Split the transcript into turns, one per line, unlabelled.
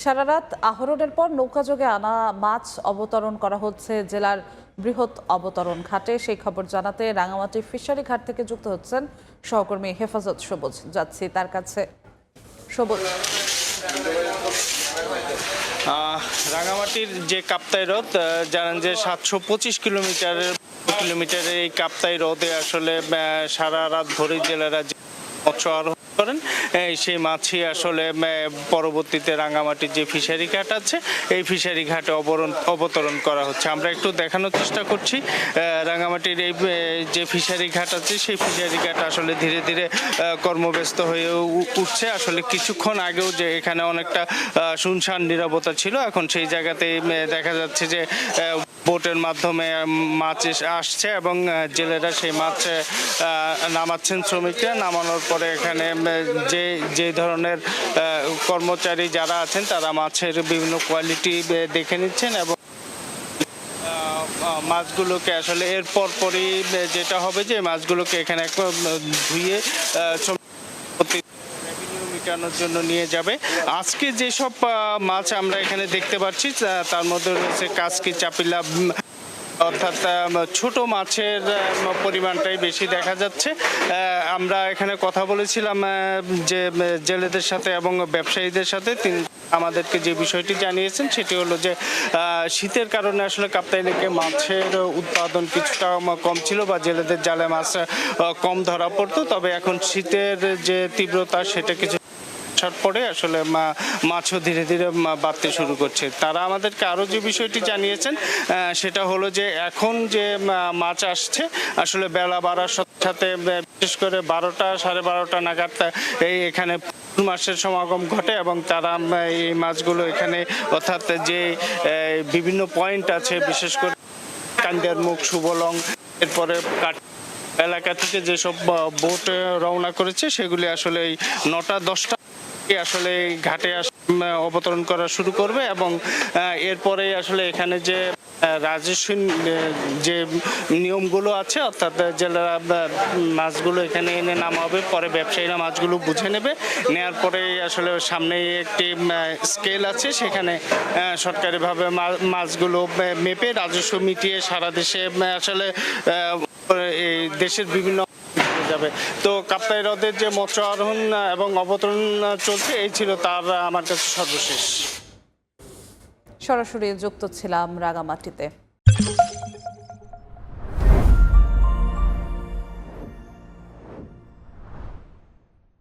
সারা রাত আহরণের পর নৌকাযোগে আনা মাছ অবতরণ করা হচ্ছে জেলার বৃহৎ অবতরণ ঘাটে। সেই খবর জানাতে রাঙামাটি ফিশারি ঘাট থেকে যুক্ত হচ্ছেন সহকর্মী হেফাজত সবুজ। যাচ্ছি তার কাছে। সবুজ,
রাঙামাটির যে কাপ্তাই হ্রদ, জানেন যে 725 কিলোমিটারের এই কাপ্তাই হ্রদে আসলে সারা রাত ভরে জেলেরা মৎস্য আরোহণ করেন। সেই মাছই আসলে পরবর্তীতে রাঙামাটির যে ফিশারি ঘাট আছে এই ফিশারি ঘাটে অবতরণ করা হচ্ছে। আমরা একটু দেখানোর চেষ্টা করছি রাঙামাটির এই যে ফিশারি ঘাট আছে সেই ফিশারি ঘাট আসলে ধীরে ধীরে কর্মব্যস্ত হয়ে উঠছে। আসলে কিছুক্ষণ আগেও যে এখানে অনেকটা শুনশান নীরবতা ছিল, এখন সেই জায়গাতেই দেখা যাচ্ছে যে বোটের মাধ্যমে মাছ আসছে এবং জেলেরা সেই মাছ নামাচ্ছেন। শ্রমিকরা নামানোর পরে এখানে যে ধরনের কর্মচারী যারা আছেন তারা মাছের বিভিন্ন কোয়ালিটি দেখে নিচ্ছেন এবং মাছগুলোকে আসলে এর পরই যেটা হবে যে মাছগুলোকে এখানে ধুয়ে মেটানোর জন্য নিয়ে যাবে। আজকে যেসব মাছ আমরা এখানে দেখতে পাচ্ছি তার মধ্যে রয়েছে কাসকি, চাপিলা, অর্থাৎ ছোট মাছের পরিমাণটাই বেশি দেখা যাচ্ছে। আমরা এখানে কথা বলেছিলাম যে জেলেদের সাথে এবং ব্যবসায়ীদের সাথে, তিনি আমাদেরকে যে বিষয়টি জানিয়েছেন সেটি হলো যে শীতের কারণে আসলে কাপ্তাই লেকে মাছের উৎপাদন কিছুটা কম ছিল বা জেলেদের জালে মাছ কম ধরা পড়তো, তবে এখন শীতের যে তীব্রতা সেটা কিছু পরে আসলে মাছও ধীরে ধীরে বাড়তে শুরু করছে। তারা আমাদেরকে আরো যে বিষয়টি জানিয়েছেন সেটা হলো যে এখন যে মাছ আসছে আসলে বেলা বাড়ার সাথে বিশেষ করে 12টা সাড়ে 12টা নাগাদ এখানে মাছের সমাগম ঘটে এবং তারা এই মাছগুলো এখানে অর্থাৎ যে বিভিন্ন পয়েন্ট আছে বিশেষ করে কান্দিয়ার মুখ, সুবলং, এরপরে এলাকা থেকে যেসব বোট রওনা করেছে সেগুলি আসলে এই 9টা-10টা আসলে ঘাটে অবতরণ করা শুরু করবে এবং এরপরে আসলে এখানে যে রাজস্ব যে নিয়মগুলো আছে অর্থাৎ জেলেরা মাছগুলো এখানে এনে নামাবে, পরে ব্যবসায়ীরা মাছগুলো বুঝে নেবে, নেয়ার পরে আসলে সামনেই একটি স্কেল আছে সেখানে সরকারিভাবে মাছগুলো মেপে রাজস্ব মিটিয়ে সারা দেশে আসলে এই দেশের বিভিন্ন যাবে। তো কাপ্তাই হ্রদের যে মৎস্য আরোহণ এবং অবতরণ চলছে এই ছিল তার আমার কাছে সর্বশেষ।
সরাসরি যুক্ত ছিলাম রাঙামাটিতে।